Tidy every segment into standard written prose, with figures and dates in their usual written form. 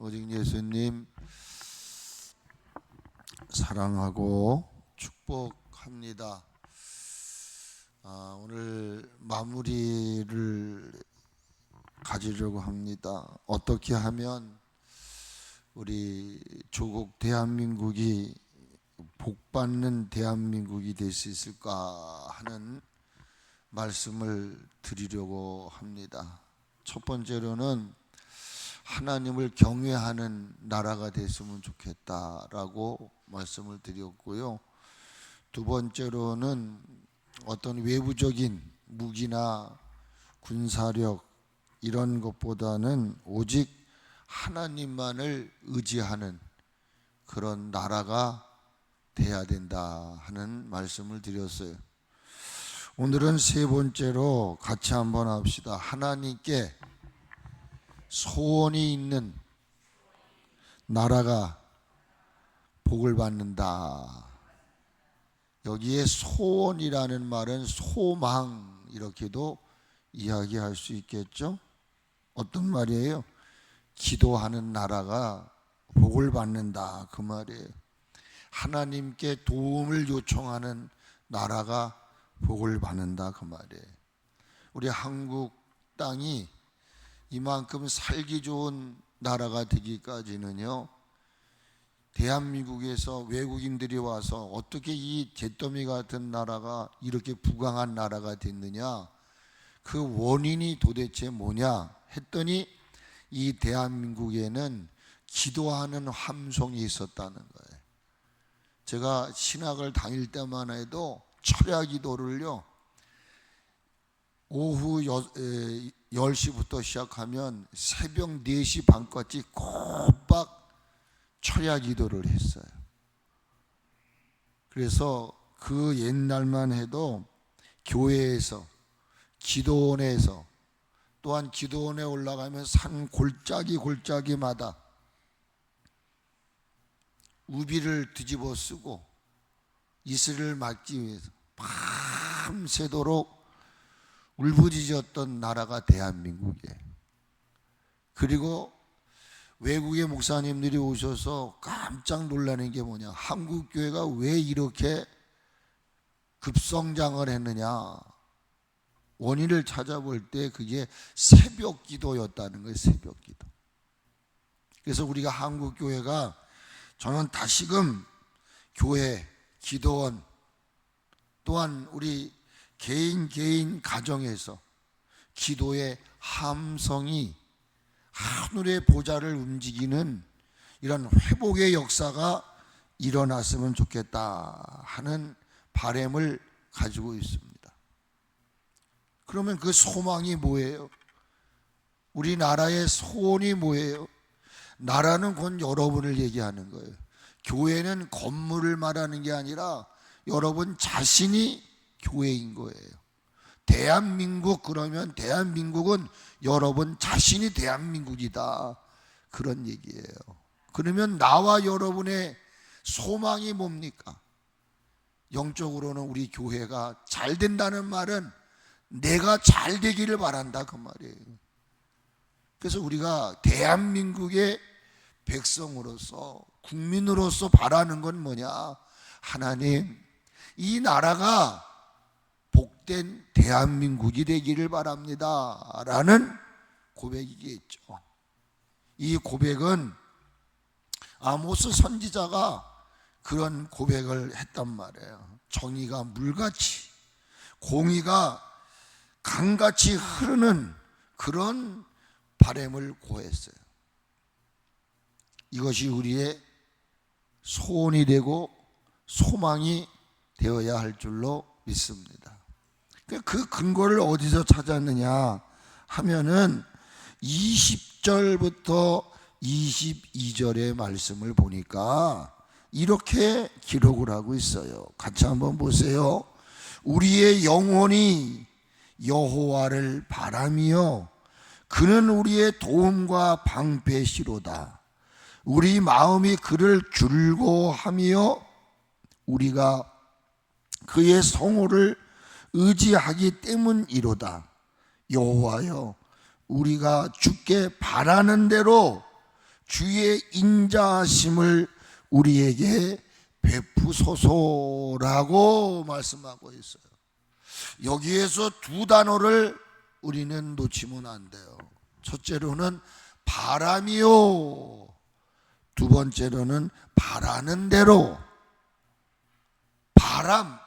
오직 예수님 사랑하고 축복합니다. 오늘 마무리를 가지려고 합니다. 어떻게 하면 우리 조국 대한민국이 복받는 대한민국이 될 수 있을까 하는 말씀을 드리려고 합니다. 첫 번째로는 하나님을 경외하는 나라가 됐으면 좋겠다라고 말씀을 드렸고요. 두 번째로는 어떤 외부적인 무기나 군사력 이런 것보다는 오직 하나님만을 의지하는 그런 나라가 돼야 된다 하는 말씀을 드렸어요. 오늘은 세 번째로 같이 한번 합시다. 하나님께 소원이 있는 나라가 복을 받는다. 여기에 소원이라는 말은 소망 이렇게도 이야기할 수 있겠죠. 어떤 말이에요? 기도하는 나라가 복을 받는다 그 말이에요. 하나님께 도움을 요청하는 나라가 복을 받는다 그 말이에요. 우리 한국 땅이 이만큼 살기 좋은 나라가 되기까지는요, 대한민국에서 외국인들이 와서 어떻게 이 잿더미 같은 나라가 이렇게 부강한 나라가 됐느냐, 그 원인이 도대체 뭐냐 했더니 이 대한민국에는 기도하는 함성이 있었다는 거예요. 제가 신학을 다닐 때만 해도 철야 기도를요, 오후 10시부터 시작하면 새벽 4시 반까지 꼬박 철야 기도를 했어요. 그래서 그 옛날만 해도 교회에서, 기도원에서, 또한 기도원에 올라가면 산 골짜기마다 우비를 뒤집어 쓰고 이슬을 막기 위해서 밤새도록 울부짖었던 나라가 대한민국이에요. 그리고 외국의 목사님들이 오셔서 깜짝 놀라는 게 뭐냐, 한국 교회가 왜 이렇게 급성장을 했느냐, 원인을 찾아볼 때 그게 새벽 기도였다는 거예요. 새벽 기도. 그래서 우리가 한국 교회가, 저는 다시금 교회, 기도원, 또한 우리 개인 가정에서 기도의 함성이 하늘의 보좌를 움직이는 이런 회복의 역사가 일어났으면 좋겠다 하는 바람을 가지고 있습니다. 그러면 그 소망이 뭐예요? 우리나라의 소원이 뭐예요? 나라는 곧 여러분을 얘기하는 거예요. 교회는 건물을 말하는 게 아니라 여러분 자신이 교회인 거예요. 대한민국 그러면 대한민국은 여러분 자신이 대한민국이다, 그런 얘기예요. 그러면 나와 여러분의 소망이 뭡니까? 영적으로는 우리 교회가 잘 된다는 말은 내가 잘 되기를 바란다 그 말이에요. 그래서 우리가 대한민국의 백성으로서, 국민으로서 바라는 건 뭐냐? 하나님, 이 나라가 복된 대한민국이 되기를 바랍니다 라는 고백이겠죠. 이 고백은 아모스 선지자가 그런 고백을 했단 말이에요. 정의가 물같이, 공의가 강같이 흐르는 그런 바람을 고했어요. 이것이 우리의 소원이 되고 소망이 되어야 할 줄로 믿습니다. 그 근거를 어디서 찾았느냐 하면은 20절부터 22절의 말씀을 보니까 이렇게 기록을 하고 있어요. 같이 한번 보세요. 우리의 영혼이 여호와를 바라며 그는 우리의 도움과 방패시로다. 우리 마음이 그를 즐거워하며 우리가 그의 성호를 의지하기 때문이로다. 여호와여, 우리가 주께 바라는 대로 주의 인자하심을 우리에게 베푸소서라고 말씀하고 있어요. 여기에서 두 단어를 우리는 놓치면 안 돼요. 첫째로는 바람이요, 두 번째로는 바라는 대로. 바람,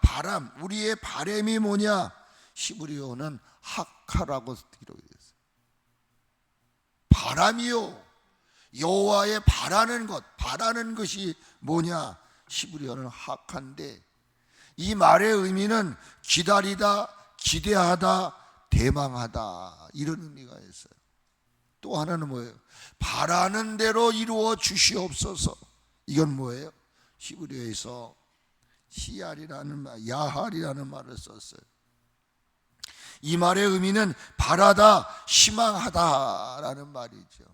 우리의 바람이 뭐냐? 히브리어는 하카라고 기록이 됐어요. 바람이요, 여호와의 바라는 것이 뭐냐? 히브리어는 하카인데, 이 말의 의미는 기다리다, 기대하다, 대망하다, 이런 의미가 있어요. 또 하나는 뭐예요? 바라는 대로 이루어 주시옵소서. 이건 뭐예요? 히브리어에서 히알이라는 말, 야할이라는 말을 썼어요. 이 말의 의미는 바라다, 희망하다라는 말이죠.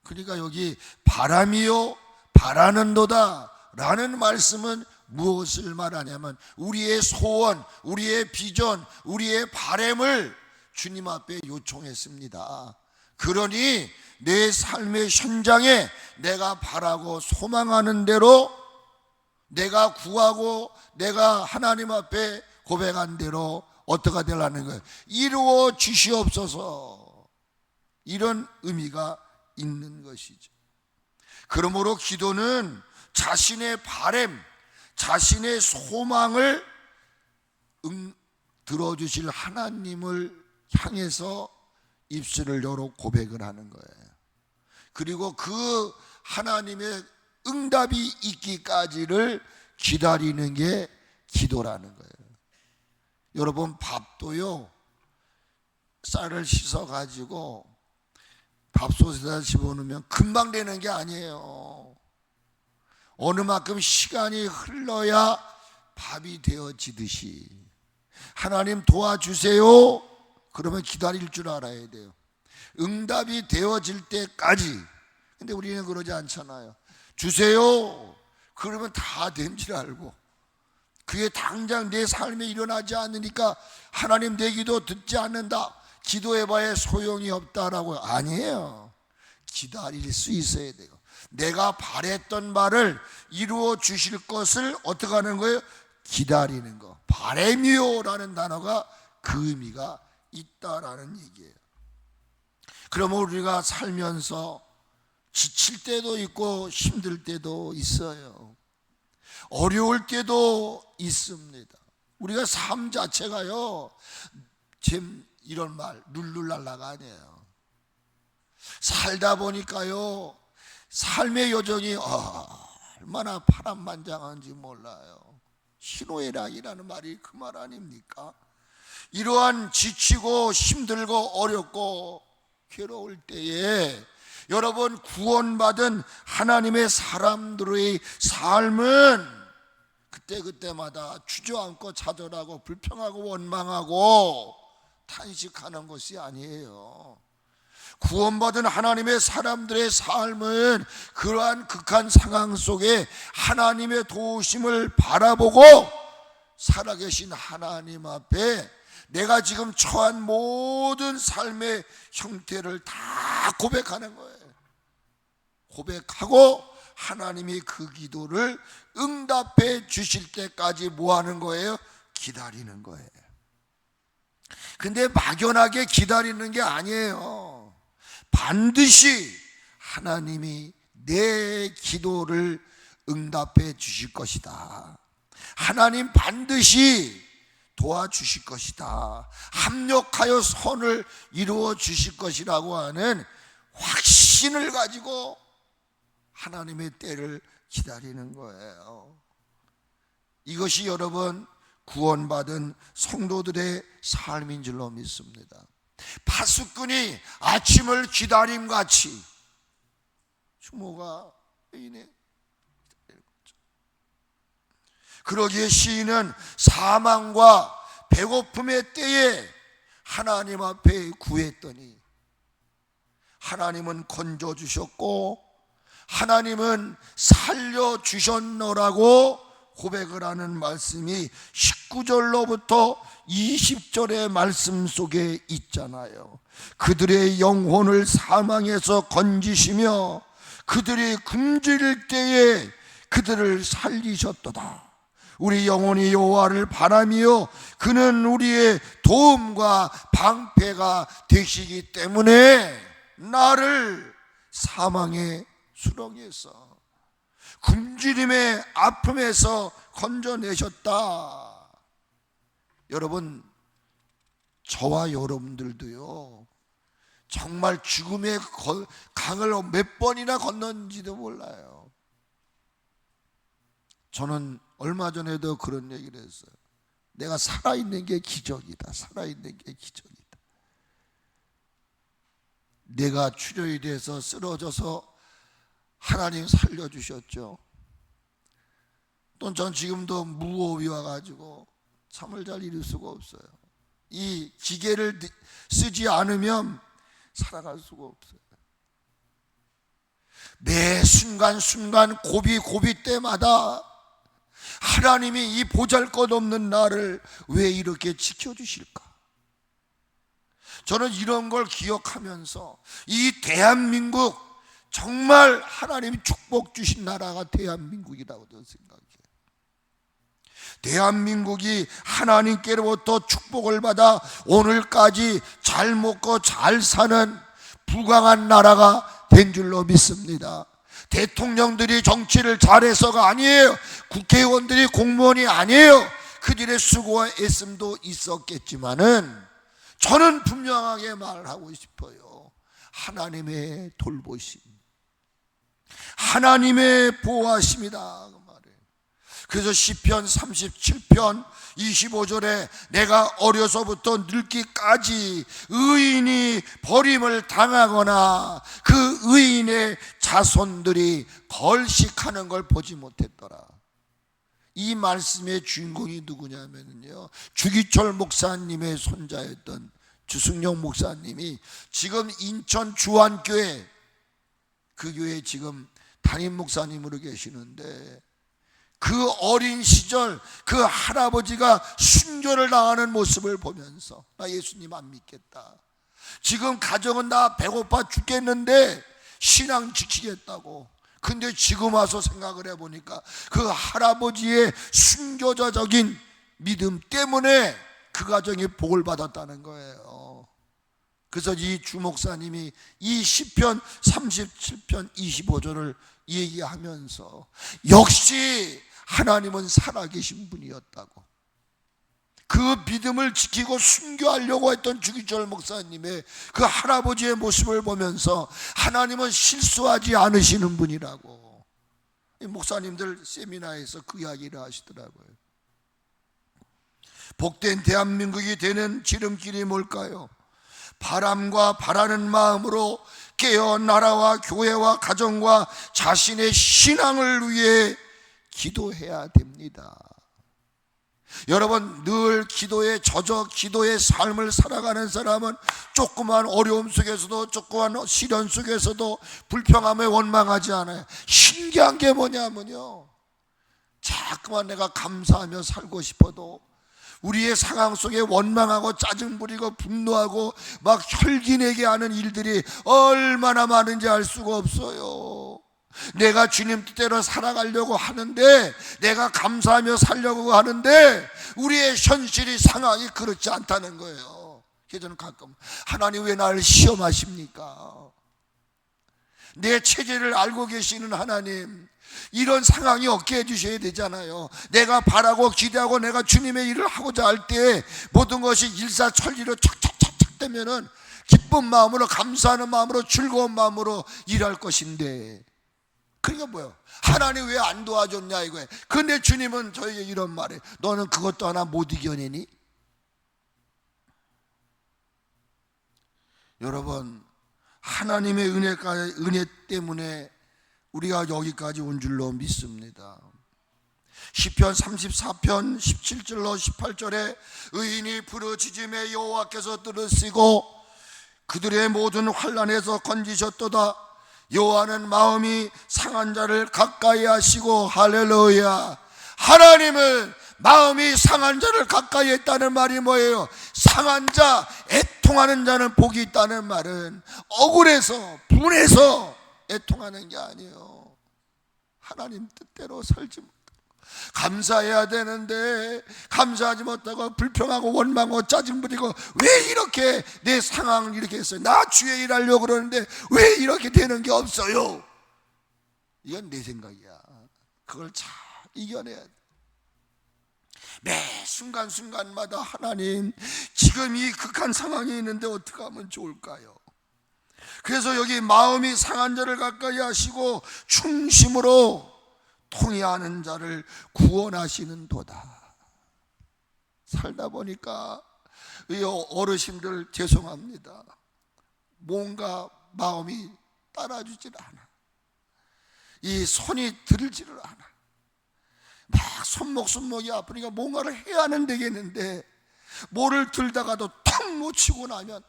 그러니까 여기 바람이요 바라는도다 라는 말씀은 무엇을 말하냐면 우리의 소원, 우리의 비전, 우리의 바람을 주님 앞에 요청했습니다. 그러니 내 삶의 현장에 내가 바라고 소망하는 대로, 내가 구하고 내가 하나님 앞에 고백한 대로 어떻게 되라는 거예요? 이루어 주시옵소서. 이런 의미가 있는 것이죠. 그러므로 기도는 자신의 바람, 자신의 소망을 들어주실 하나님을 향해서 입술을 열어 고백을 하는 거예요. 그리고 그 하나님의 응답이 있기까지를 기다리는 게 기도라는 거예요. 여러분, 밥도요, 쌀을 씻어 가지고 밥솥에다 집어넣으면 금방 되는 게 아니에요. 어느 만큼 시간이 흘러야 밥이 되어지듯이 하나님 도와주세요 그러면 기다릴 줄 알아야 돼요. 응답이 되어질 때까지. 근데 우리는 그러지 않잖아요. 주세요 그러면 다 된 줄 알고 그게 당장 내 삶에 일어나지 않으니까 하나님 내 기도 듣지 않는다, 기도해봐야 소용이 없다라고. 아니에요. 기다릴 수 있어야 돼요. 내가 바랬던 말을 이루어 주실 것을 어떻게 하는 거예요? 기다리는 거. 바람이요라는 단어가 그 의미가 있다라는 얘기예요. 그러면 우리가 살면서 지칠 때도 있고 힘들 때도 있어요. 어려울 때도 있습니다. 우리가 삶 자체가요, 이런 말 룰루랄라가 아니에요. 살다 보니까요, 삶의 여정이 얼마나 파란만장한지 몰라요. 희노애락이라는 말이 그 말 아닙니까? 이러한 지치고 힘들고 어렵고 괴로울 때에 여러분, 구원받은 하나님의 사람들의 삶은 그때마다 주저앉고 좌절하고 불평하고 원망하고 탄식하는 것이 아니에요. 구원받은 하나님의 사람들의 삶은 그러한 극한 상황 속에 하나님의 도우심을 바라보고 살아계신 하나님 앞에 내가 지금 처한 모든 삶의 형태를 다 고백하는 거예요. 고백하고 하나님이 그 기도를 응답해 주실 때까지 뭐 하는 거예요? 기다리는 거예요. 근데 막연하게 기다리는 게 아니에요. 반드시 하나님이 내 기도를 응답해 주실 것이다. 하나님 반드시 도와주실 것이다. 합력하여 선을 이루어 주실 것이라고 하는 확신을 가지고 하나님의 때를 기다리는 거예요. 이것이 여러분 구원받은 성도들의 삶인 줄로 믿습니다. 파수꾼이 아침을 기다림같이 추모가 이네. 그러기에 시인은 사망과 배고픔의 때에 하나님 앞에 구했더니 하나님은 건져주셨고 하나님은 살려주셨노라고 고백을 하는 말씀이 19절로부터 20절의 말씀 속에 있잖아요. 그들의 영혼을 사망에서 건지시며 그들이 굶주릴 때에 그들을 살리셨도다. 우리 영혼이 여호와를 바라며 그는 우리의 도움과 방패가 되시기 때문에 나를 사망의 수렁에서, 굶주림의 아픔에서 건져내셨다. 여러분, 저와 여러분들도요, 정말 죽음의 강을 몇 번이나 건넜는지도 몰라요. 저는 얼마 전에도 그런 얘기를 했어요. 내가 살아있는 게 기적이다. 살아있는 게 기적이다. 내가 출혈이 돼서 쓰러져서 하나님 살려주셨죠. 또 전 지금도 무호흡이 와가지고 잠을 잘 이룰 수가 없어요. 이 기계를 쓰지 않으면 살아갈 수가 없어요. 매 순간순간 고비 때마다 하나님이 이 보잘것없는 나를 왜 이렇게 지켜주실까? 저는 이런 걸 기억하면서 이 대한민국, 정말 하나님이 축복 주신 나라가 대한민국이라고 생각해요. 대한민국이 하나님께로부터 축복을 받아 오늘까지 잘 먹고 잘 사는 부강한 나라가 된 줄로 믿습니다. 대통령들이 정치를 잘해서가 아니에요. 국회의원들이 공무원이 아니에요. 그들의 수고와 애씀도 있었겠지만은 저는 분명하게 말하고 싶어요. 하나님의 돌보심, 하나님의 보호하심이다. 그래서 시편 37편 25절에 내가 어려서부터 늙기까지 의인이 버림을 당하거나 그 의인의 자손들이 걸식하는 걸 보지 못했더라. 이 말씀의 주인공이 누구냐면요, 주기철 목사님의 손자였던 주승용 목사님이 지금 인천 주안교회, 그 교회 지금 담임 목사님으로 계시는데, 그 어린 시절 그 할아버지가 순교를 당하는 모습을 보면서 나 예수님 안 믿겠다, 지금 가정은 나 배고파 죽겠는데 신앙 지키겠다고. 근데 지금 와서 생각을 해보니까 그 할아버지의 순교자적인 믿음 때문에 그 가정이 복을 받았다는 거예요. 그래서 이 주목사님이 이 시편 37편 25절을 얘기하면서 역시 하나님은 살아계신 분이었다고, 그 믿음을 지키고 순교하려고 했던 주기철 목사님의 그 할아버지의 모습을 보면서 하나님은 실수하지 않으시는 분이라고 목사님들 세미나에서 그 이야기를 하시더라고요. 복된 대한민국이 되는 지름길이 뭘까요? 바람과 바라는 마음으로 깨어 나라와 교회와 가정과 자신의 신앙을 위해 기도해야 됩니다. 여러분, 늘 기도에 젖어 기도의 삶을 살아가는 사람은 조그만 어려움 속에서도, 조그만 시련 속에서도 불평함에 원망하지 않아요. 신기한 게 뭐냐면요, 자꾸만 내가 감사하며 살고 싶어도 우리의 상황 속에 원망하고 짜증 부리고 분노하고 막 혈기내게 하는 일들이 얼마나 많은지 알 수가 없어요. 내가 주님 뜻대로 살아가려고 하는데, 내가 감사하며 살려고 하는데 우리의 현실이, 상황이 그렇지 않다는 거예요. 그래서 저는 가끔 하나님 왜 나를 시험하십니까? 내 체질을 알고 계시는 하나님, 이런 상황이 없게 해주셔야 되잖아요. 내가 바라고 기대하고 내가 주님의 일을 하고자 할 때 모든 것이 일사천리로 착착착착 되면은 기쁜 마음으로, 감사하는 마음으로, 즐거운 마음으로 일할 것인데, 그러니까 뭐예요? 하나님 왜 안 도와줬냐 이거예요. 근데 주님은 저에게 이런 말에, 너는 그것도 하나 못 이겨내니? 여러분, 하나님의 은혜 때문에 우리가 여기까지 온 줄로 믿습니다. 시편 34편 17절로 18절에 의인이 부르짖음에 여호와께서 들으시고 그들의 모든 환난에서 건지셨도다. 여호와는 마음이 상한 자를 가까이 하시고, 할렐루야. 하나님은 마음이 상한 자를 가까이 했다는 말이 뭐예요? 상한 자, 애통하는 자는 복이 있다는 말은 억울해서, 분해서 애통하는 게 아니에요. 하나님 뜻대로 살지 못하고 감사해야 되는데 감사하지 못하고 불평하고 원망하고 짜증부리고 왜 이렇게 내 상황을 이렇게 했어요? 나 주의 일하려고 그러는데 왜 이렇게 되는 게 없어요? 이건 내 생각이야. 그걸 잘 이겨내야 돼. 매 순간순간마다 하나님, 지금 이 극한 상황이 있는데 어떻게 하면 좋을까요? 그래서 여기 마음이 상한 자를 가까이 하시고 충심으로 통회하는 자를 구원하시는 도다. 살다 보니까 어르신들 죄송합니다. 뭔가 마음이 따라주질 않아. 이 손이 들지를 않아. 막 손목이 아프니까 뭔가를 해야 하는 되겠는데 뭐를 들다가도 턱 놓치고 나면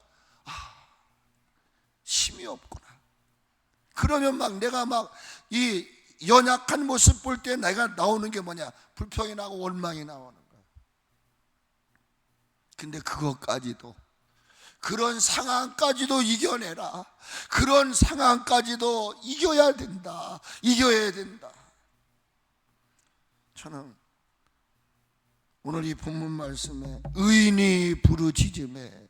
힘이 없구나. 그러면 막 내가 막 이 연약한 모습 볼 때 내가 나오는 게 뭐냐? 불평이 나고 원망이 나오는 거야. 근데 그것까지도, 그런 상황까지도 이겨내라. 그런 상황까지도 이겨야 된다. 이겨야 된다. 저는 오늘 이 본문 말씀에 의인이 부르짖음에,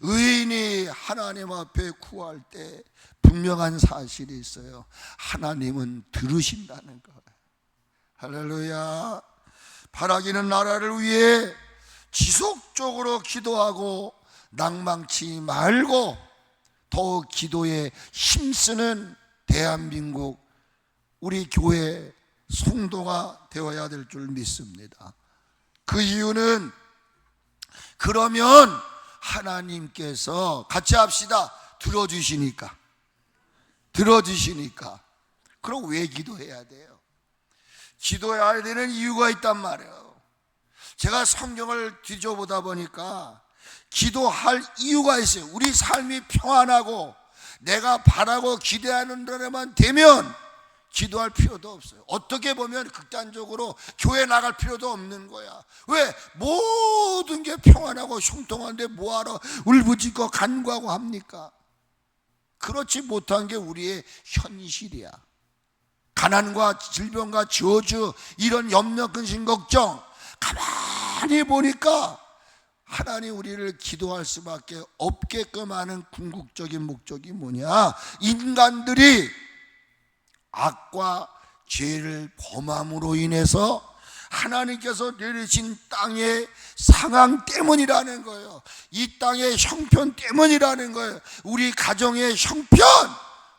의인이 하나님 앞에 구할 때 분명한 사실이 있어요. 하나님은 들으신다는 거예요. 할렐루야. 바라기는 나라를 위해 지속적으로 기도하고 낭망치 말고 더욱 기도에 힘쓰는 대한민국 우리 교회 성도가 되어야 될 줄 믿습니다. 그 이유는, 그러면 하나님께서 같이 합시다. 들어주시니까. 그럼 왜 기도해야 돼요? 기도해야 되는 이유가 있단 말이에요. 제가 성경을 뒤져보다 보니까 기도할 이유가 있어요. 우리 삶이 평안하고 내가 바라고 기대하는 대로만 되면 기도할 필요도 없어요. 어떻게 보면 극단적으로 교회 나갈 필요도 없는 거야. 왜? 모든 게 평안하고 형통한데 뭐하러 울부짖고 간구하고 합니까? 그렇지 못한 게 우리의 현실이야. 가난과 질병과 저주, 이런 염려, 근심, 걱정, 가만히 보니까 하나님 우리를 기도할 수밖에 없게끔 하는 궁극적인 목적이 뭐냐? 인간들이 악과 죄를 범함으로 인해서 하나님께서 내리신 땅의 상황 때문이라는 거예요. 이 땅의 형편 때문이라는 거예요. 우리 가정의 형편,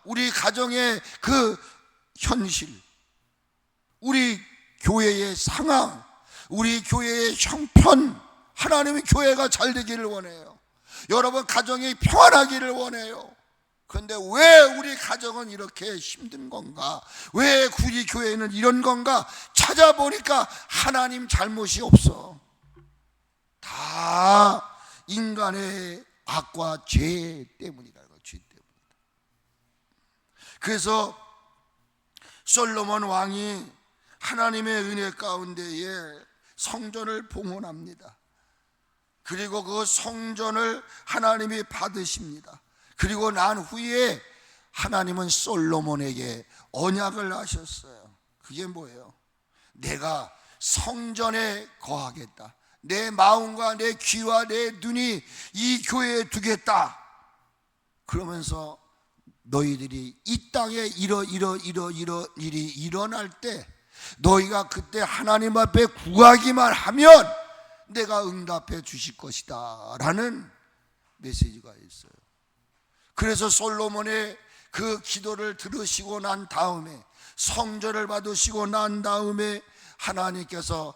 우리 가정의 그 현실, 우리 교회의 상황, 우리 교회의 형편, 하나님의 교회가 잘 되기를 원해요. 여러분 가정이 평안하기를 원해요. 그런데 왜 우리 가정은 이렇게 힘든 건가? 왜 우리 교회는 이런 건가? 찾아보니까 하나님 잘못이 없어. 다 인간의 악과 죄 때문이라는 거예요. 죄 때문이다. 그래서 솔로몬 왕이 하나님의 은혜 가운데에 성전을 봉헌합니다. 그리고 그 성전을 하나님이 받으십니다. 그리고 난 후에 하나님은 솔로몬에게 언약을 하셨어요. 그게 뭐예요? 내가 성전에 거하겠다. 내 마음과 내 귀와 내 눈이 이 교회에 두겠다. 그러면서 너희들이 이 땅에 이런 일이 일어날 때 너희가 그때 하나님 앞에 구하기만 하면 내가 응답해 주실 것이다 라는 메시지가 있어요. 그래서 솔로몬의 그 기도를 들으시고 난 다음에, 성전을 받으시고 난 다음에 하나님께서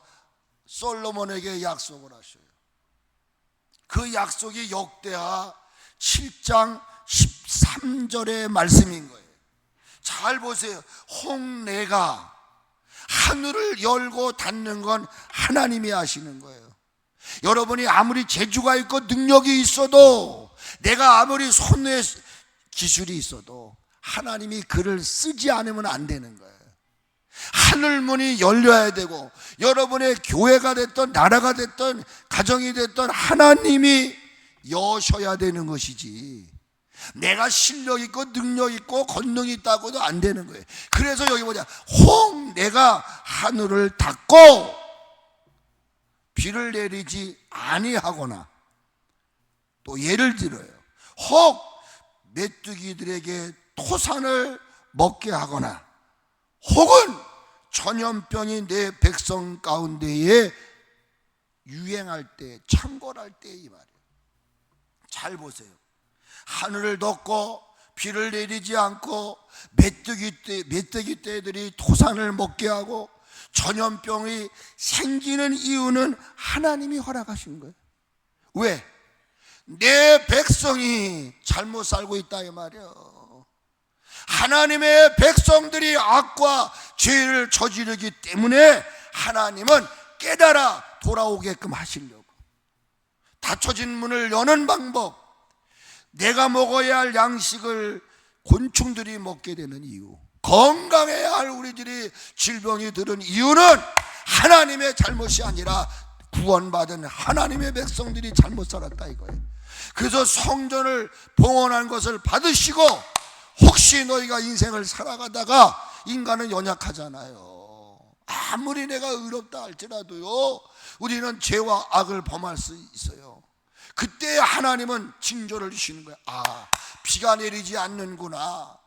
솔로몬에게 약속을 하셔요. 그 약속이 역대하 7장 13절의 말씀인 거예요. 잘 보세요. 홍내가 하늘을 열고 닫는 건 하나님이 하시는 거예요. 여러분이 아무리 재주가 있고 능력이 있어도, 내가 아무리 손에 기술이 있어도 하나님이 그를 쓰지 않으면 안 되는 거예요. 하늘문이 열려야 되고, 여러분의 교회가 됐든 나라가 됐든 가정이 됐든 하나님이 여셔야 되는 것이지, 내가 실력 있고 능력 있고 권능이 있다고도 안 되는 거예요. 그래서 여기 보자. 혹 내가 하늘을 닫고 비를 내리지 아니하거나, 또 예를 들어요. 혹 메뚜기들에게 토산을 먹게 하거나, 혹은 전염병이 내 백성 가운데에 유행할 때, 창궐할 때, 이 말이에요. 잘 보세요. 하늘을 덮고 비를 내리지 않고 메뚜기 떼들이 토산을 먹게 하고 전염병이 생기는 이유는 하나님이 허락하신 거예요. 왜? 내 백성이 잘못 살고 있다 이 말이에요. 하나님의 백성들이 악과 죄를 저지르기 때문에 하나님은 깨달아 돌아오게끔 하시려고 닫혀진 문을 여는 방법, 내가 먹어야 할 양식을 곤충들이 먹게 되는 이유, 건강해야 할 우리들이 질병이 들은 이유는 하나님의 잘못이 아니라 구원받은 하나님의 백성들이 잘못 살았다 이거예요. 그래서 성전을 봉헌한 것을 받으시고, 혹시 너희가 인생을 살아가다가, 인간은 연약하잖아요. 아무리 내가 의롭다 할지라도요, 우리는 죄와 악을 범할 수 있어요. 그때 하나님은 징조를 주시는 거예요. 아, 비가 내리지 않는구나.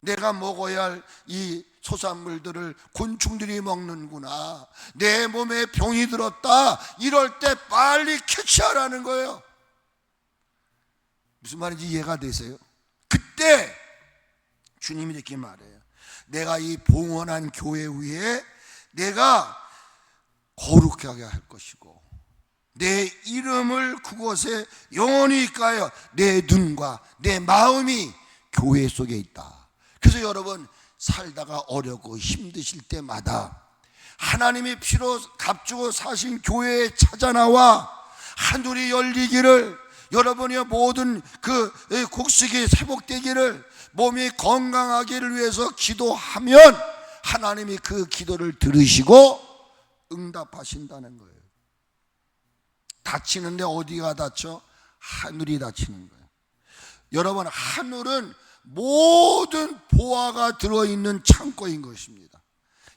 내가 먹어야 할 이 소산물들을 곤충들이 먹는구나. 내 몸에 병이 들었다. 이럴 때 빨리 캐치하라는 거예요. 무슨 말인지 이해가 되세요? 그때 주님이 이렇게 말해요. 내가 이 봉헌한 교회 위에 내가 거룩하게 할 것이고, 내 이름을 그곳에 영원히 있게 내 눈과 내 마음이 교회 속에 있다. 그래서 여러분, 살다가 어렵고 힘드실 때마다 하나님의 피로 값주고 사신 교회에 찾아나와 하늘이 열리기를, 여러분의 모든 그 곡식이 회복되기를, 몸이 건강하기를 위해서 기도하면 하나님이 그 기도를 들으시고 응답하신다는 거예요. 다치는데 어디가 다쳐? 하늘이 다치는 거예요. 여러분, 하늘은 모든 보화가 들어있는 창고인 것입니다.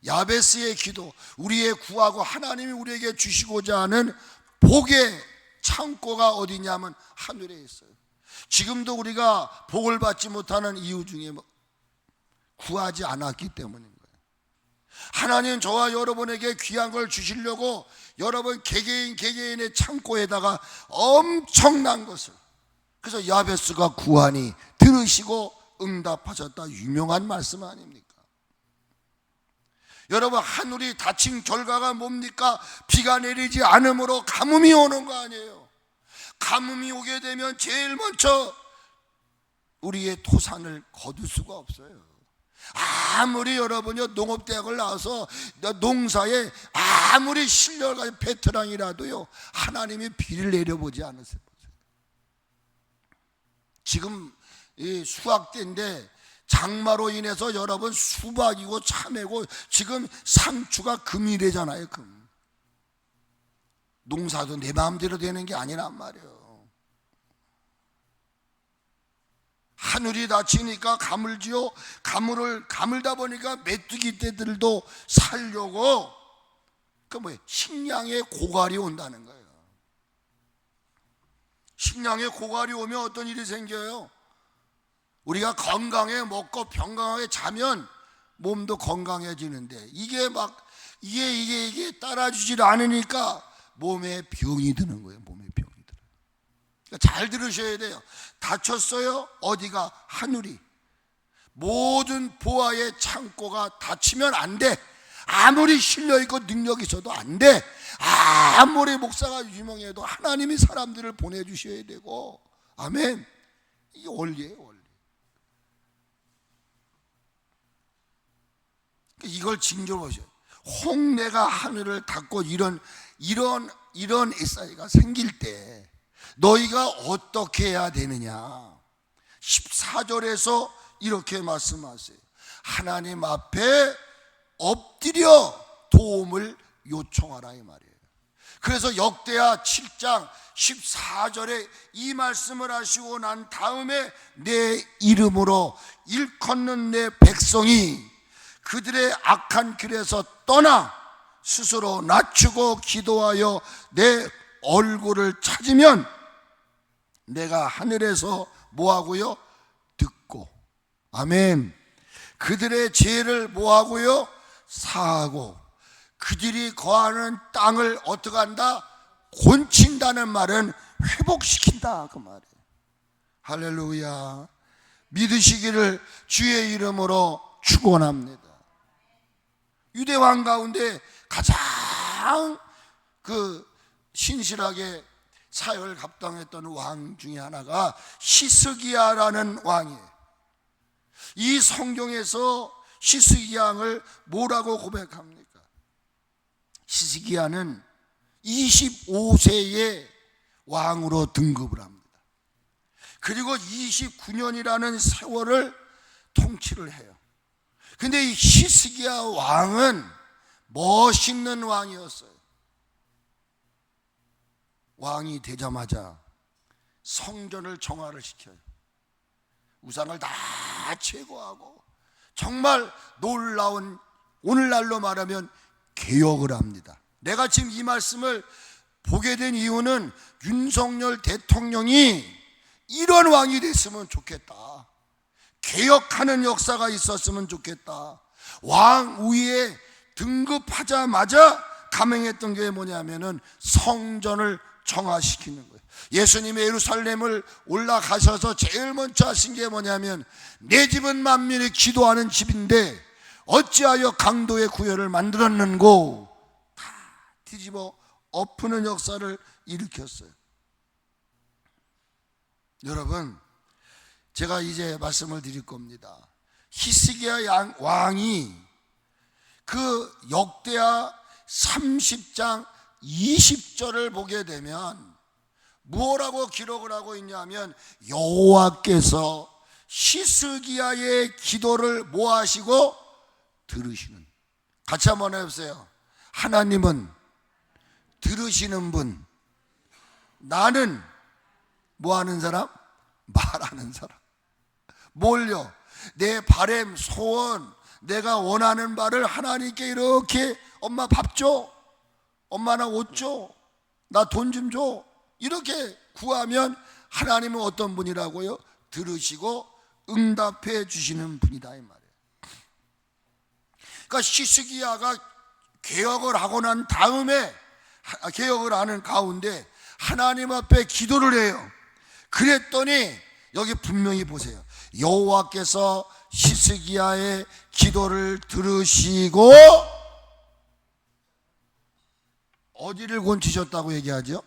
야베스의 기도, 우리의 구하고 하나님이 우리에게 주시고자 하는 복의 창고가 어디냐면 하늘에 있어요. 지금도 우리가 복을 받지 못하는 이유 중에 구하지 않았기 때문인 거예요. 하나님 저와 여러분에게 귀한 걸 주시려고 여러분 개개인의 창고에다가 엄청난 것을, 그래서 야베스가 구하니 들으시고 응답하셨다, 유명한 말씀 아닙니까? 여러분, 하늘이 닫힌 결과가 뭡니까? 비가 내리지 않으므로 가뭄이 오는 거 아니에요. 가뭄이 오게 되면 제일 먼저 우리의 토산을 거둘 수가 없어요. 아무리 여러분이 농업대학을 나와서 농사에 아무리 실력이 베테랑이라도요, 하나님이 비를 내려보지 않으세요. 지금 이 수확 때인데 장마로 인해서 여러분 수박이고 참외고 지금 상추가 금이래잖아요. 금. 농사도 내 마음대로 되는 게 아니란 말이에요. 하늘이 닫히니까 가물지요. 가물다 보니까 메뚜기 떼들도 살려고 식량의 고갈이 온다는 거예요. 식량의 고갈이 오면 어떤 일이 생겨요? 우리가 건강해 먹고 건강하게 자면 몸도 건강해지는데, 이게 따라주질 않으니까 몸에 병이 드는 거예요. 몸에 병이 들어요. 그러니까 잘 들으셔야 돼요. 다쳤어요? 어디가? 하늘이. 모든 보화의 창고가 닫히면 안 돼. 아무리 실력있고 능력이 있어도 안 돼. 아무리 목사가 유명해도 하나님이 사람들을 보내주셔야 되고, 아멘. 이게 원리예요, 원리. 이걸 징조로 보셔요. 혹 내가 하늘을 닫고 이런 에사이가 생길 때 너희가 어떻게 해야 되느냐? 14절에서 이렇게 말씀하세요. 하나님 앞에 엎드려 도움을 요청하라 이 말이에요. 그래서 역대하 7장 14절에 이 말씀을 하시고 난 다음에 내 이름으로 일컫는 내 백성이 그들의 악한 길에서 떠나 스스로 낮추고 기도하여 내 얼굴을 찾으면 내가 하늘에서 뭐하고요? 듣고, 아멘, 그들의 죄를 뭐하고요? 사하고 그들이 거하는 땅을 어떻게 한다? 곤친다는 말은 회복시킨다 그 말이에요. 할렐루야. 믿으시기를 주의 이름으로 축원합니다. 유대 왕 가운데 가장 신실하게 사역을 감당했던 왕 중에 하나가 히스기야라는 왕이에요. 이 성경에서 히스기야 왕을 뭐라고 고백합니까? 히스기야는 25세의 왕으로 등극을 합니다. 그리고 29년이라는 세월을 통치를 해요. 근데 이 히스기야 왕은 멋있는 왕이었어요. 왕이 되자마자 성전을 정화를 시켜요. 우상을 다 제거하고 정말 놀라운, 오늘날로 말하면 개혁을 합니다. 내가 지금 이 말씀을 보게 된 이유는 윤석열 대통령이 이런 왕이 됐으면 좋겠다. 개혁하는 역사가 있었으면 좋겠다. 왕 위에 등급하자마자 감행했던 게 뭐냐면은 성전을 정화시키는 거예요. 예수님이 예루살렘을 올라가셔서 제일 먼저 하신 게 뭐냐면 내 집은 만민이 기도하는 집인데 어찌하여 강도의 구열을 만들었는고, 다 뒤집어 엎는 역사를 일으켰어요. 여러분, 제가 이제 말씀을 드릴 겁니다. 히스기야 왕이 그 역대하 30장 20절을 보게 되면 뭐라고 기록을 하고 있냐면 여호와께서 히스기야의 기도를 뭐 하시고 들으시는, 같이 한번 해보세요. 하나님은 들으시는 분, 나는 뭐 하는 사람? 말하는 사람. 뭘요? 내 바램, 소원, 내가 원하는 바를 하나님께 이렇게 엄마 밥 줘, 엄마 나 옷 줘, 나 돈 좀 줘, 이렇게 구하면 하나님은 어떤 분이라고요? 들으시고 응답해 주시는 분이다 이 말이에요. 그러니까 히스기야가 개혁을 하고 난 다음에, 개혁을 하는 가운데 하나님 앞에 기도를 해요. 그랬더니 여기 분명히 보세요. 여호와께서 히스기야의 기도를 들으시고 어디를 곤치셨다고 얘기하죠?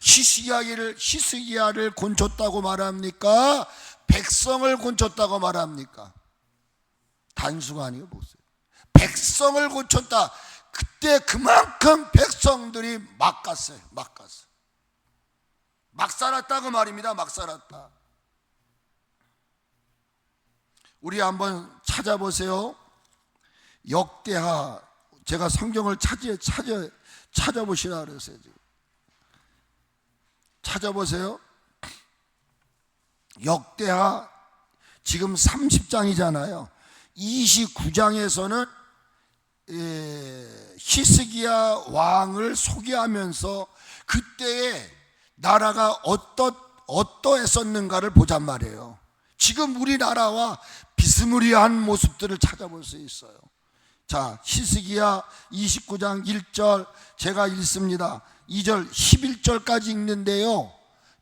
히스기야를 곤쳤다고 말합니까? 백성을 곤쳤다고 말합니까? 단수가 아니에요. 보세요. 백성을 곤쳤다. 그때 그만큼 백성들이 막 갔어요. 막 갔어요. 막 살았다고 말입니다. 막 살았다. 우리 한번 찾아보세요. 역대하, 제가 성경을 찾아보시라 그랬어요. 찾아보세요. 역대하 지금 30장이잖아요. 29장에서는 히스기야 왕을 소개하면서 그때의 나라가 어떠했었는가를 보잔 말이에요. 지금 우리나라와 비스무리한 모습들을 찾아볼 수 있어요. 자, 히스기야 29장 1절 제가 읽습니다. 2절 11절까지 읽는데요,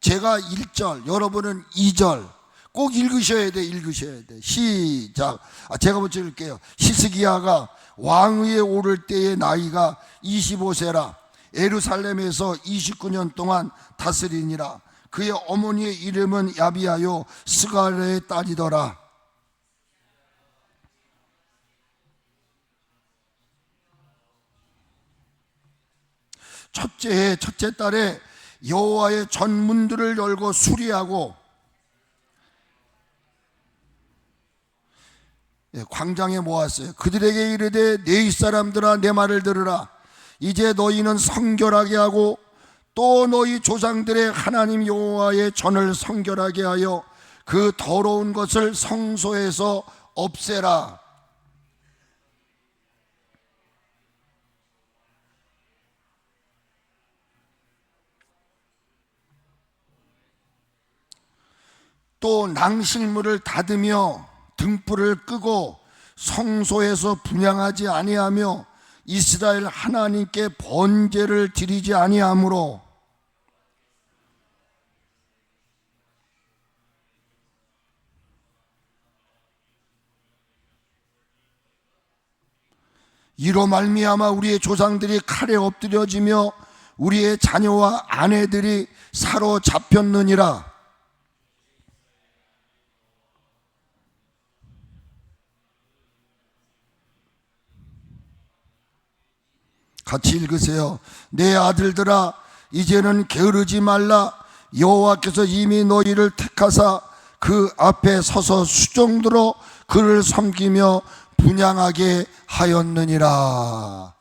제가 1절, 여러분은 2절 꼭 읽으셔야 돼. 시작. 제가 먼저 읽을게요. 히스기야가 왕위에 오를 때의 나이가 25세라 예루살렘에서 29년 동안 다스리니라. 그의 어머니의 이름은 야비하요 스갈의 딸이더라. 첫째 해 첫째 달에 여호와의 전문들을 열고 수리하고 광장에 모았어요. 그들에게 이르되 내 윗사람들아 내 말을 들으라. 이제 너희는 성결하게 하고 또 너희 조상들의 하나님 여호와의 전을 성결하게 하여 그 더러운 것을 성소에서 없애라. 또 낭실물을 닫으며 등불을 끄고 성소에서 분향하지 아니하며 이스라엘 하나님께 번제를 드리지 아니하므로 이로 말미암아 우리의 조상들이 칼에 엎드려지며 우리의 자녀와 아내들이 사로잡혔느니라. 같이 읽으세요. 내 아들들아, 이제는 게으르지 말라. 여호와께서 이미 너희를 택하사 그 앞에 서서 수종들어 그를 섬기며 분향하게 하였느니라.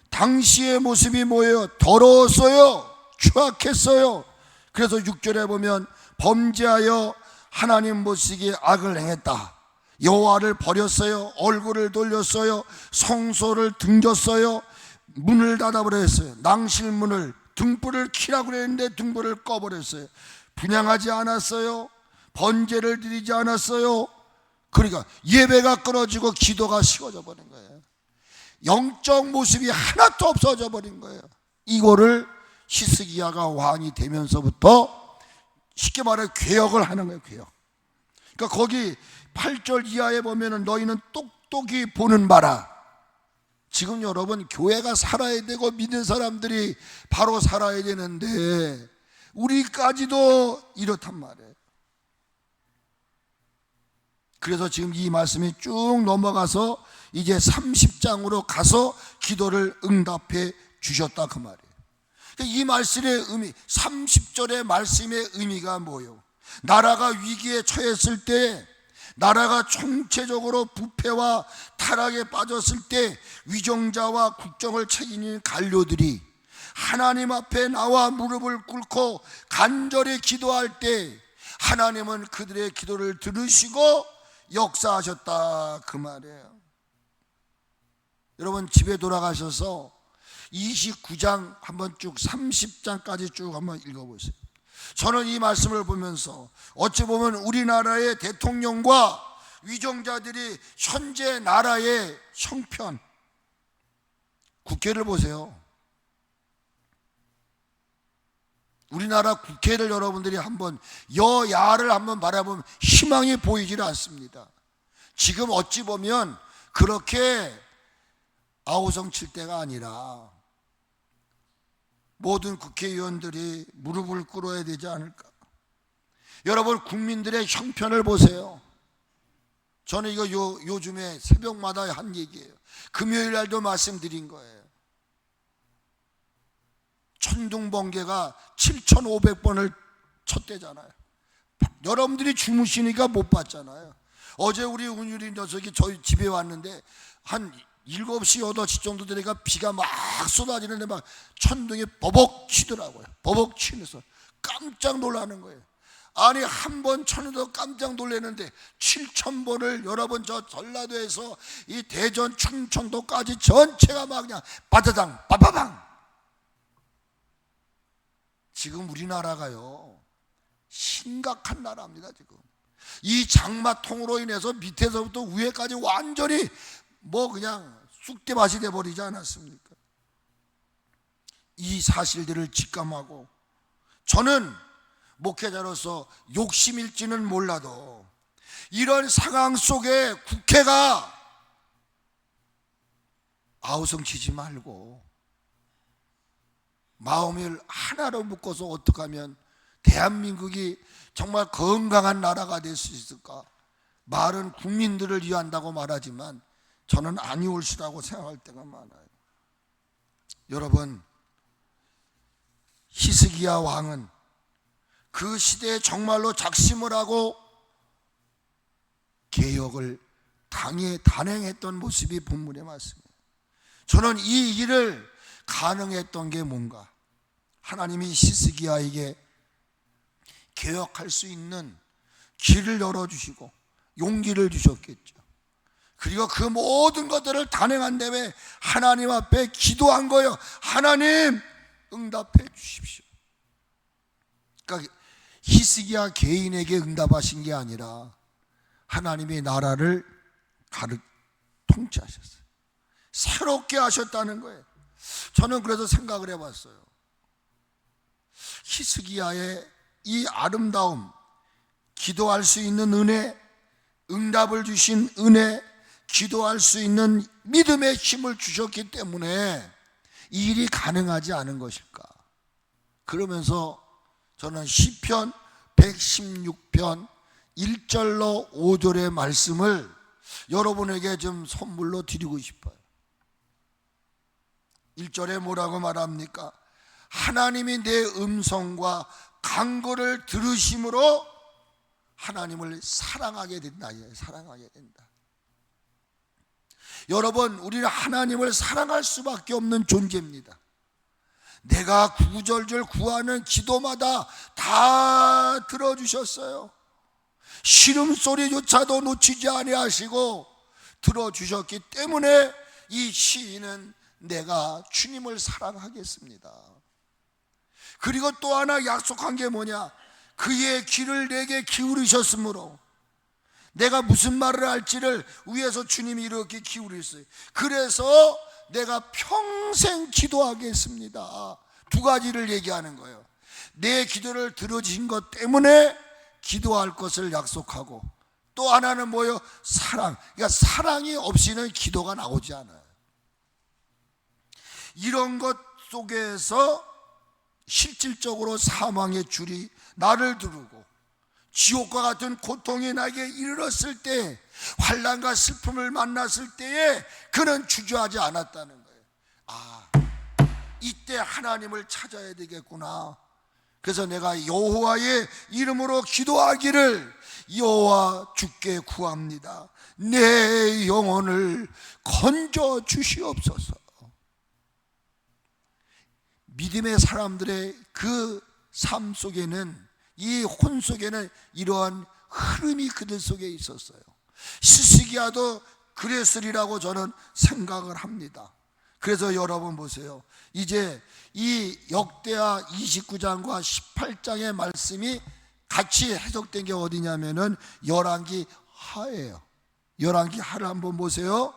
당시의 모습이 뭐예요? 더러웠어요. 추악했어요. 그래서 6절에 보면 범죄하여 하나님 보시기에 악을 행했다. 여호와를 버렸어요. 얼굴을 돌렸어요. 성소를 등졌어요. 문을 닫아버렸어요. 낭실문을, 등불을 켜라고 그랬는데 등불을 꺼버렸어요. 분향하지 않았어요. 번제를 드리지 않았어요. 그러니까 예배가 끊어지고 기도가 식어져 버린 거예요. 영적 모습이 하나도 없어져 버린 거예요. 이거를 히스기야가 왕이 되면서부터 쉽게 말해 개혁을 하는 거예요. 개혁. 그러니까 거기 8절 이하에 보면은 너희는 똑똑히 보는 바라. 지금 여러분 교회가 살아야 되고 믿는 사람들이 바로 살아야 되는데 우리까지도 이렇단 말이에요. 그래서 지금 이 말씀이 쭉 넘어가서 이제 30장으로 가서 기도를 응답해 주셨다 그 말이에요. 이 말씀의 의미, 30절의 말씀의 의미가 뭐예요? 나라가 위기에 처했을 때, 나라가 총체적으로 부패와 타락에 빠졌을 때 위정자와 국정을 책임진 관료들이 하나님 앞에 나와 무릎을 꿇고 간절히 기도할 때 하나님은 그들의 기도를 들으시고 역사하셨다 그 말이에요. 여러분 집에 돌아가셔서 29장 한번 쭉 30장까지 쭉 한번 읽어보세요. 저는 이 말씀을 보면서 어찌 보면 우리나라의 대통령과 위정자들이 현재 나라의 형편, 국회를 보세요. 우리나라 국회를 여러분들이 한번 여야를 한번 바라보면 희망이 보이질 않습니다. 지금 어찌 보면 그렇게 아우성 칠 때가 아니라 모든 국회의원들이 무릎을 꿇어야 되지 않을까. 여러분 국민들의 형편을 보세요. 저는 이거 요즘에 새벽마다 한 얘기예요. 금요일 날도 말씀드린 거예요. 천둥번개가 7,500번을 쳤대잖아요. 여러분들이 주무시니까 못 봤잖아요. 어제 우리 운율이 녀석이 저희 집에 왔는데 한 7시, 8시 정도 되니까 비가 막 쏟아지는데 막 천둥이 버벅 치더라고요. 버벅 치면서 깜짝 놀라는 거예요. 아니 한 번 쳤는데도 깜짝 놀랐는데 7,000번을 여러분 저 전라도에서 이 대전 충청도까지 전체가 막 그냥 바다당 빠바방. 지금 우리나라가요 심각한 나라입니다. 지금 이 장마통으로 인해서 밑에서부터 위에까지 완전히 뭐 그냥 쑥대밭이 돼버리지 않았습니까? 이 사실들을 직감하고 저는 목회자로서 욕심일지는 몰라도 이런 상황 속에 국회가 아우성치지 말고 마음을 하나로 묶어서 어떻게 하면 대한민국이 정말 건강한 나라가 될 수 있을까? 말은 국민들을 위한다고 말하지만 저는 아니올시라고 생각할 때가 많아요. 여러분 히스기야 왕은 그 시대에 정말로 작심을 하고 개혁을 단행했던 모습이 본문에 맞습니다. 저는 이 일을 가능했던 게 뭔가? 하나님이 히스기야에게 개혁할 수 있는 길을 열어주시고 용기를 주셨겠죠. 그리고 그 모든 것들을 단행한 다음에 하나님 앞에 기도한 거예요. 하나님 응답해 주십시오. 그러니까 히스기야 개인에게 응답하신 게 아니라 하나님이 나라를 통치하셨어요. 새롭게 하셨다는 거예요. 저는 그래서 생각을 해봤어요. 히스기야의 이 아름다움, 기도할 수 있는 은혜, 응답을 주신 은혜, 기도할 수 있는 믿음의 힘을 주셨기 때문에 이 일이 가능하지 않은 것일까? 그러면서 저는 시편 116편 1절로 5절의 말씀을 여러분에게 좀 선물로 드리고 싶어요. 1절에 뭐라고 말합니까? 하나님이 내 음성과 간구를 들으심으로 하나님을 사랑하게 된다. 사랑하게 된다. 여러분, 우리는 하나님을 사랑할 수밖에 없는 존재입니다. 내가 구절절 구하는 기도마다 다 들어주셨어요. 신음소리조차도 놓치지 아니하시고 들어주셨기 때문에 이 시인은 내가 주님을 사랑하겠습니다. 그리고 또 하나 약속한 게 뭐냐? 그의 귀를 내게 기울이셨으므로 내가 무슨 말을 할지를 위에서 주님이 이렇게 기울였어요. 그래서 내가 평생 기도하겠습니다. 두 가지를 얘기하는 거예요. 내 기도를 들어주신 것 때문에 기도할 것을 약속하고, 또 하나는 뭐예요? 사랑. 그러니까 사랑이 없이는 기도가 나오지 않아요. 이런 것 속에서 실질적으로 사망의 줄이 나를 두르고 지옥과 같은 고통이 나에게 이르렀을 때, 환난과 슬픔을 만났을 때에 그는 주저하지 않았다는 거예요. 아, 이때 하나님을 찾아야 되겠구나. 그래서 내가 여호와의 이름으로 기도하기를, 여호와 주께 구합니다. 내 영혼을 건져 주시옵소서. 믿음의 사람들의 그 삶 속에는, 이 혼 속에는 이러한 흐름이 그들 속에 있었어요. 히스기야도 그랬으리라고 저는 생각을 합니다. 그래서 여러분 보세요. 이제 이 역대하 29장과 18장의 말씀이 같이 해석된 게 어디냐면은 열왕기 하예요. 열왕기 하를 한번 보세요.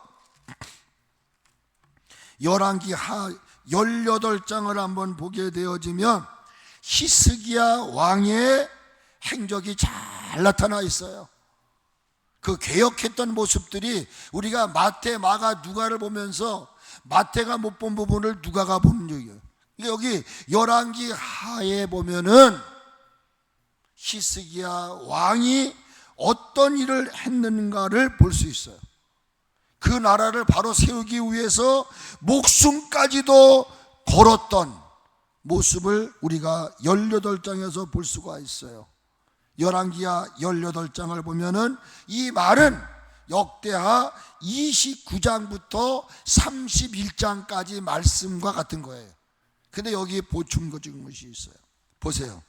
열왕기 하 18장을 한번 보게 되어지면 히스기야 왕의 행적이 잘 나타나 있어요. 그 개혁했던 모습들이 우리가 마태, 마가, 누가를 보면서 마태가 못 본 부분을 누가가 보는 적이에요. 여기 열왕기 하에 보면은 히스기야 왕이 어떤 일을 했는가를 볼 수 있어요. 그 나라를 바로 세우기 위해서 목숨까지도 걸었던 모습을 우리가 18장에서 볼 수가 있어요. 열왕기하 18장을 보면은 이 말은 역대하 29장부터 31장까지 말씀과 같은 거예요. 근데 여기에 보충적인 것이 있어요. 보세요.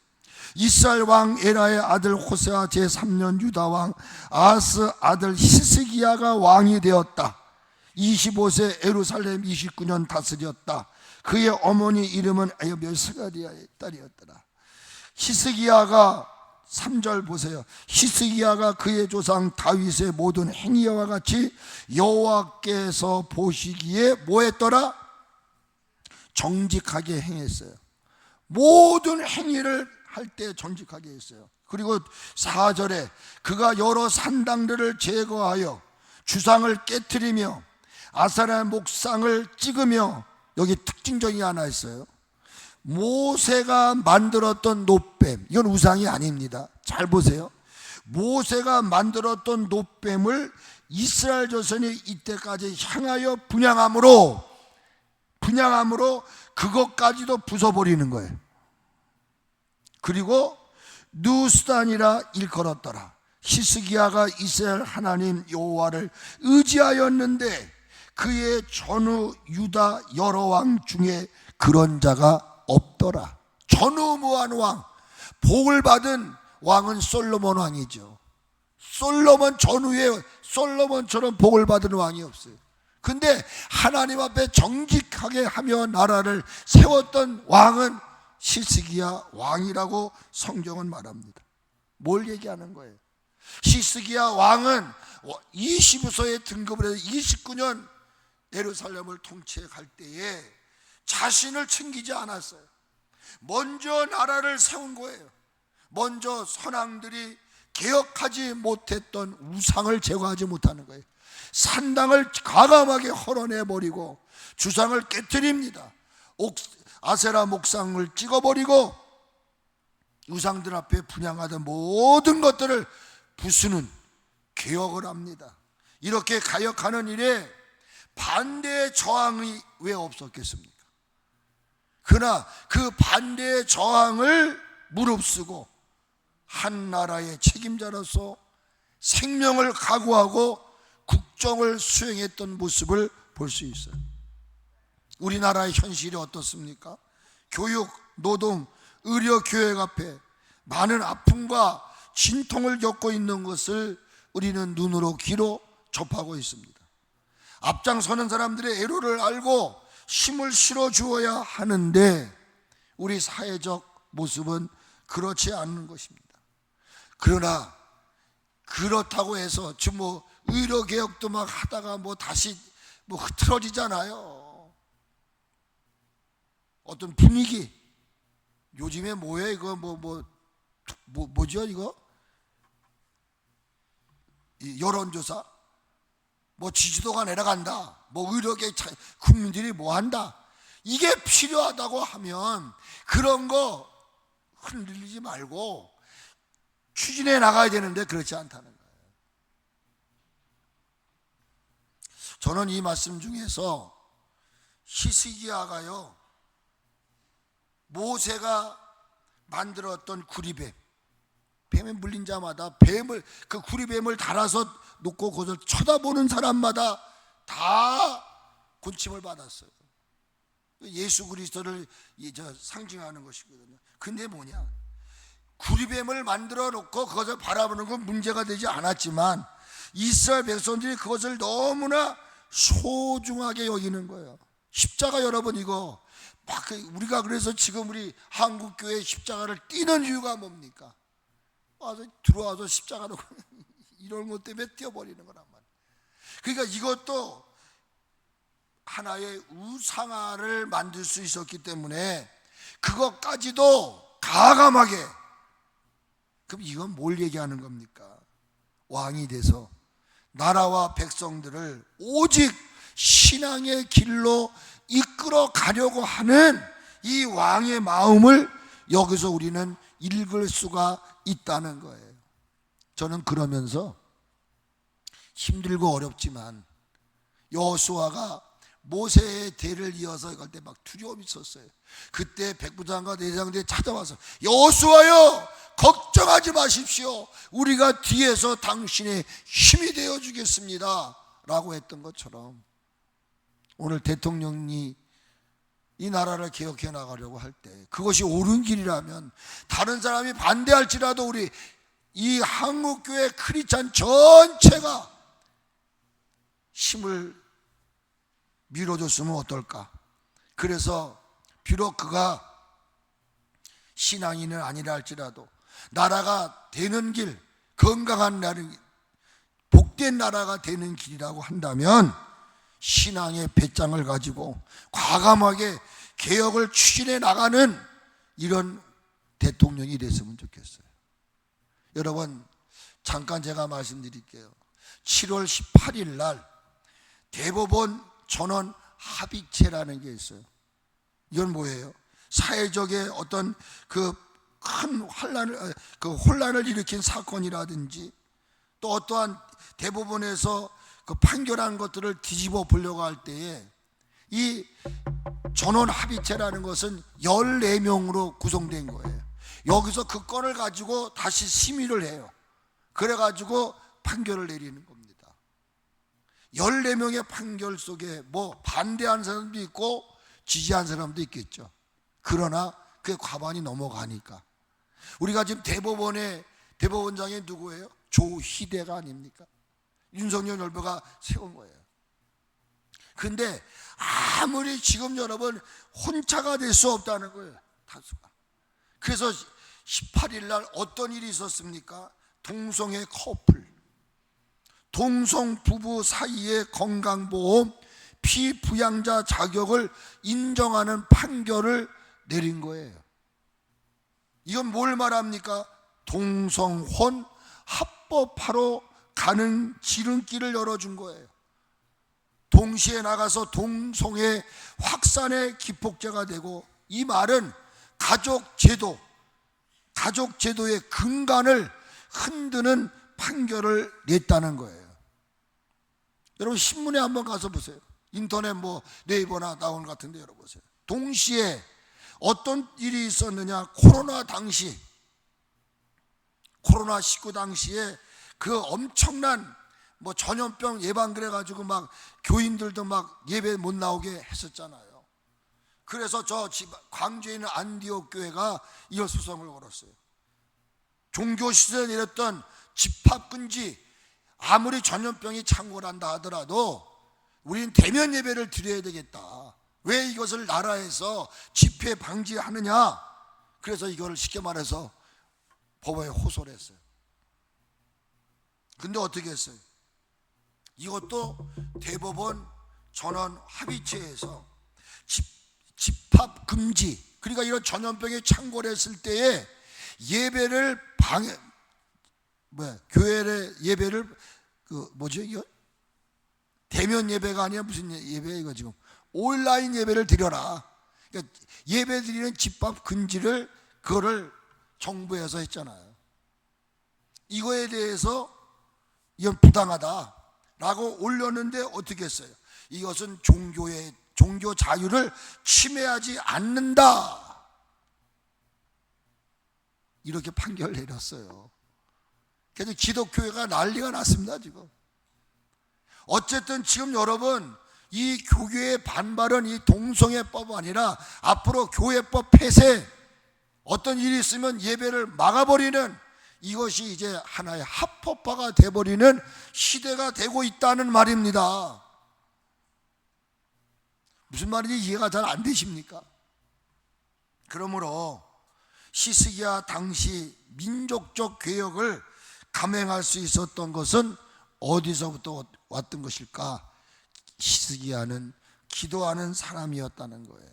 이스라엘 왕 에라의 아들 호세아 제3년 유다 왕 아하스 아들 히스기야가 왕이 되었다. 25세 예루살렘 29년 다스렸다. 그의 어머니 이름은 멸스가리아의 딸이었더라. 히스기야가 3절 보세요. 히스기야가 그의 조상 다윗의 모든 행위와 같이 여호와께서 보시기에 뭐 했더라? 정직하게 행했어요. 모든 행위를 할 때 정직하게 했어요. 그리고 4절에 그가 여러 산당들을 제거하여 주상을 깨트리며 아사라 목상을 찍으며, 여기 특징적인 게 하나 있어요. 모세가 만들었던 놋뱀, 이건 우상이 아닙니다. 잘 보세요. 모세가 만들었던 놋뱀을 이스라엘 자손이 이때까지 향하여 분향함으로 그것까지도 부숴버리는 거예요. 그리고 누수단이라 일컬었더라. 히스기야가 이스라엘 하나님 여호와를 의지하였는데 그의 전후 유다 여러 왕 중에 그런 자가 없더라. 전후무한 왕, 복을 받은 왕은 솔로몬 왕이죠. 솔로몬 전후에 솔로몬처럼 복을 받은 왕이 없어요. 근데 하나님 앞에 정직하게 하며 나라를 세웠던 왕은 시스기야 왕이라고 성경은 말합니다. 뭘 얘기하는 거예요? 시스기야 왕은 20서에 등급을 해서 29년 예루살렘을 통치할 때에 자신을 챙기지 않았어요. 먼저 나라를 세운 거예요. 먼저 선왕들이 개혁하지 못했던 우상을 제거하지 못하는 거예요. 산당을 과감하게 헐어내버리고 주상을 깨뜨립니다. 아세라 목상을 찍어버리고 우상들 앞에 분향하던 모든 것들을 부수는 개혁을 합니다. 이렇게 개혁하는 일에 반대의 저항이 왜 없었겠습니까? 그러나 그 반대의 저항을 무릅쓰고 한 나라의 책임자로서 생명을 각오하고 국정을 수행했던 모습을 볼 수 있어요. 우리나라의 현실이 어떻습니까? 교육, 노동, 의료, 교육 앞에 많은 아픔과 진통을 겪고 있는 것을 우리는 눈으로 귀로 접하고 있습니다. 앞장서는 사람들의 애로를 알고 힘을 실어 주어야 하는데 우리 사회적 모습은 그렇지 않는 것입니다. 그러나 그렇다고 해서 지금 의료개혁도 막 하다가 다시 흐트러지잖아요. 어떤 분위기, 요즘에 뭐예요 이거 뭐죠 이거? 여론조사, 지지도가 내려간다, 의료개혁 국민들이 한다, 이게 필요하다고 하면 그런 거 흔들리지 말고 추진해 나가야 되는데 그렇지 않다는 거예요. 저는 이 말씀 중에서 히스기야가요, 모세가 만들었던 구리뱀, 뱀에 물린 자마다 그 구리뱀을 달아서 놓고 그것을 쳐다보는 사람마다 다 곤침을 받았어요. 예수 그리스도를 상징하는 것이거든요. 근데 뭐냐, 구리뱀을 만들어 놓고 그것을 바라보는 건 문제가 되지 않았지만 이스라엘 백성들이 그것을 너무나 소중하게 여기는 거예요. 십자가, 여러분, 이거 우리가 그래서 지금 우리 한국교회 십자가를 띄는 이유가 뭡니까? 들어와서 십자가로 이런 것 때문에 띄어버리는 거란 말이에요. 그러니까 이것도 하나의 우상화를 만들 수 있었기 때문에 그것까지도 가감하게. 그럼 이건 뭘 얘기하는 겁니까? 왕이 돼서 나라와 백성들을 오직 신앙의 길로 이끌어 가려고 하는 이 왕의 마음을 여기서 우리는 읽을 수가 있다는 거예요. 저는 그러면서 힘들고 어렵지만 여호수아가 모세의 대를 이어서 이걸 때 막 두려움이 있었어요. 그때 백부장과 내장들이 찾아와서 여호수아여, 걱정하지 마십시오, 우리가 뒤에서 당신의 힘이 되어 주겠습니다 라고 했던 것처럼 오늘 대통령이 이 나라를 개혁해 나가려고 할 때 그것이 옳은 길이라면 다른 사람이 반대할지라도 우리 이 한국교회 크리스찬 전체가 힘을 밀어줬으면 어떨까. 그래서 비록 그가 신앙인은 아니라 할지라도 나라가 되는 길, 건강한 나라, 복된 나라가 되는 길이라고 한다면 신앙의 배짱을 가지고 과감하게 개혁을 추진해 나가는 이런 대통령이 됐으면 좋겠어요. 여러분, 잠깐 제가 말씀드릴게요. 7월 18일 날 대법원 전원 합의체라는 게 있어요. 이건 뭐예요? 사회적의 어떤 큰 혼란을 일으킨 사건이라든지 또 어떠한 대법원에서 판결한 것들을 뒤집어 보려고 할 때에 이 전원 합의체라는 것은 14명으로 구성된 거예요. 여기서 그 건을 가지고 다시 심의를 해요. 그래가지고 판결을 내리는 겁니다. 14명의 판결 속에 뭐 반대한 사람도 있고 지지한 사람도 있겠죠. 그러나 그게 과반이 넘어가니까 우리가 지금 대법원장이 누구예요? 조희대가 아닙니까? 윤석열 열배가 세운 거예요. 근데 아무리 지금 여러분 혼자가 될 수 없다는 거예요. 다수가. 그래서 18일 날 어떤 일이 있었습니까? 동성애 커플, 동성 부부 사이의 건강보험 피부양자 자격을 인정하는 판결을 내린 거예요. 이건 뭘 말합니까? 동성혼 합법화로 가는 지름길을 열어준 거예요. 동시에 나가서 동성애 확산의 기폭제가 되고, 이 말은 가족제도의 근간을 흔드는 판결을 냈다는 거예요. 여러분 신문에 한번 가서 보세요. 인터넷 뭐 네이버나 나온 것 같은데 열어보세요. 동시에 어떤 일이 있었느냐? 코로나19 당시에 그 엄청난 뭐 전염병 예방 그래가지고 막 교인들도 막 예배 못 나오게 했었잖아요. 그래서 광주에 있는 안디옥 교회가 이어 소송을 걸었어요. 종교 시대에 내렸던 집합금지, 아무리 전염병이 창궐한다 하더라도 우리는 대면 예배를 드려야 되겠다. 왜 이것을 나라에서 집회 방지하느냐? 그래서 이걸 쉽게 말해서 법원에 호소를 했어요. 근데 어떻게 했어요? 이것도 대법원 전원 합의체에서 집합금지, 그러니까 이런 전염병이 창궐했을 때에 예배를 교회의 예배를 이거 대면 예배가 아니라 무슨 예배야 이거 지금 온라인 예배를 드려라. 그러니까 예배 드리는 집합 금지를 그거를 정부에서 했잖아요. 이거에 대해서 이건 부당하다라고 올렸는데 어떻게 했어요? 이것은 종교 자유를 침해하지 않는다, 이렇게 판결을 내렸어요. 그래서 기독교회가 난리가 났습니다 지금. 어쨌든 지금 여러분 이 교계의 반발은 이 동성애법 아니라 앞으로 교회법 폐쇄, 어떤 일이 있으면 예배를 막아버리는, 이것이 이제 하나의 합법화가 돼버리는 시대가 되고 있다는 말입니다. 무슨 말인지 이해가 잘 안 되십니까? 그러므로 히스기야 당시 민족적 개혁을 감행할 수 있었던 것은 어디서부터 왔던 것일까? 히스기야는 기도하는 사람이었다는 거예요.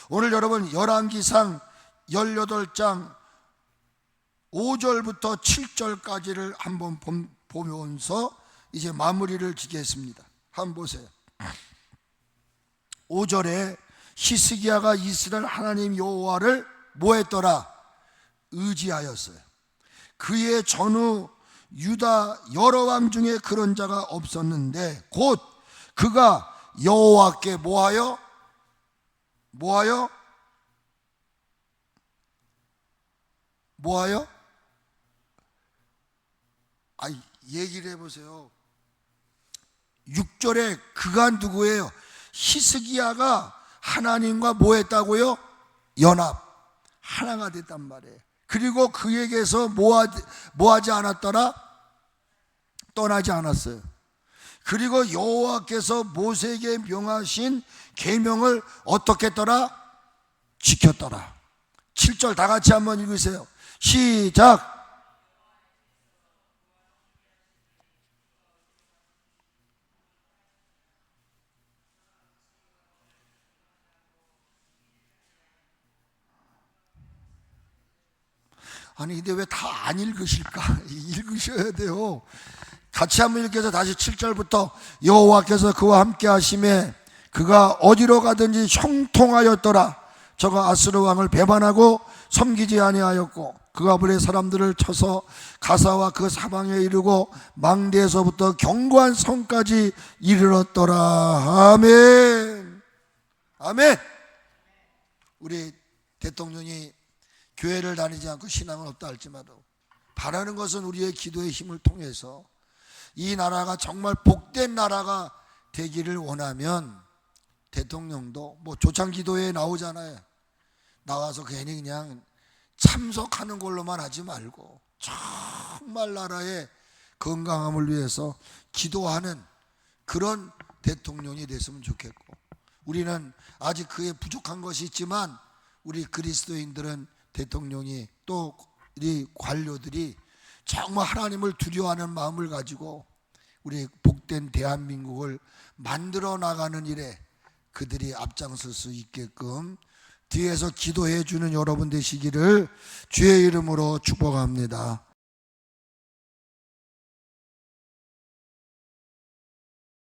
오늘 여러분 열왕기상 18장 5절부터 7절까지를 한번 보면서 이제 마무리를 짓겠습니다. 한번 보세요. 5절에 히스기야가 이스라엘 하나님 여호와를 뭐했더라? 의지하였어요. 그의 전후 유다 여러 왕 중에 그런 자가 없었는데 곧 그가 여호와께 뭐하여? 얘기를 해보세요. 6절에 그가 누구예요? 히스기야가 하나님과 뭐했다고요? 하나가 됐단 말이에요. 그리고 그에게서 뭐하지 않았더라? 떠나지 않았어요. 그리고 여호와께서 모세에게 명하신 계명을 어떻게 했더라? 지켰더라. 7절 다 같이 한번 읽으세요. 시작. 아니 근데 왜 다 안 읽으실까? 읽으셔야 돼요. 같이 한번 읽어서 다시 7절부터 여호와께서 그와 함께 하심에 그가 어디로 가든지 형통하였더라. 저가 아스르 왕을 배반하고 섬기지 아니하였고 그가 불의 사람들을 쳐서 가사와 그 사방에 이르고 망대에서부터 견고한 성까지 이르렀더라. 아멘. 아멘. 우리 대통령이 교회를 다니지 않고 신앙은 없다 할지라도 바라는 것은 우리의 기도의 힘을 통해서 이 나라가 정말 복된 나라가 되기를 원하면 대통령도 뭐 조창기도회에 나오잖아요. 나와서 괜히 그냥 참석하는 걸로만 하지 말고 정말 나라의 건강함을 위해서 기도하는 그런 대통령이 됐으면 좋겠고, 우리는 아직 그에 부족한 것이 있지만 우리 그리스도인들은 대통령이 또 우리 관료들이 정말 하나님을 두려워하는 마음을 가지고 우리 복된 대한민국을 만들어 나가는 일에 그들이 앞장설 수 있게끔 뒤에서 기도해 주는 여러분 되시기를 주의 이름으로 축복합니다.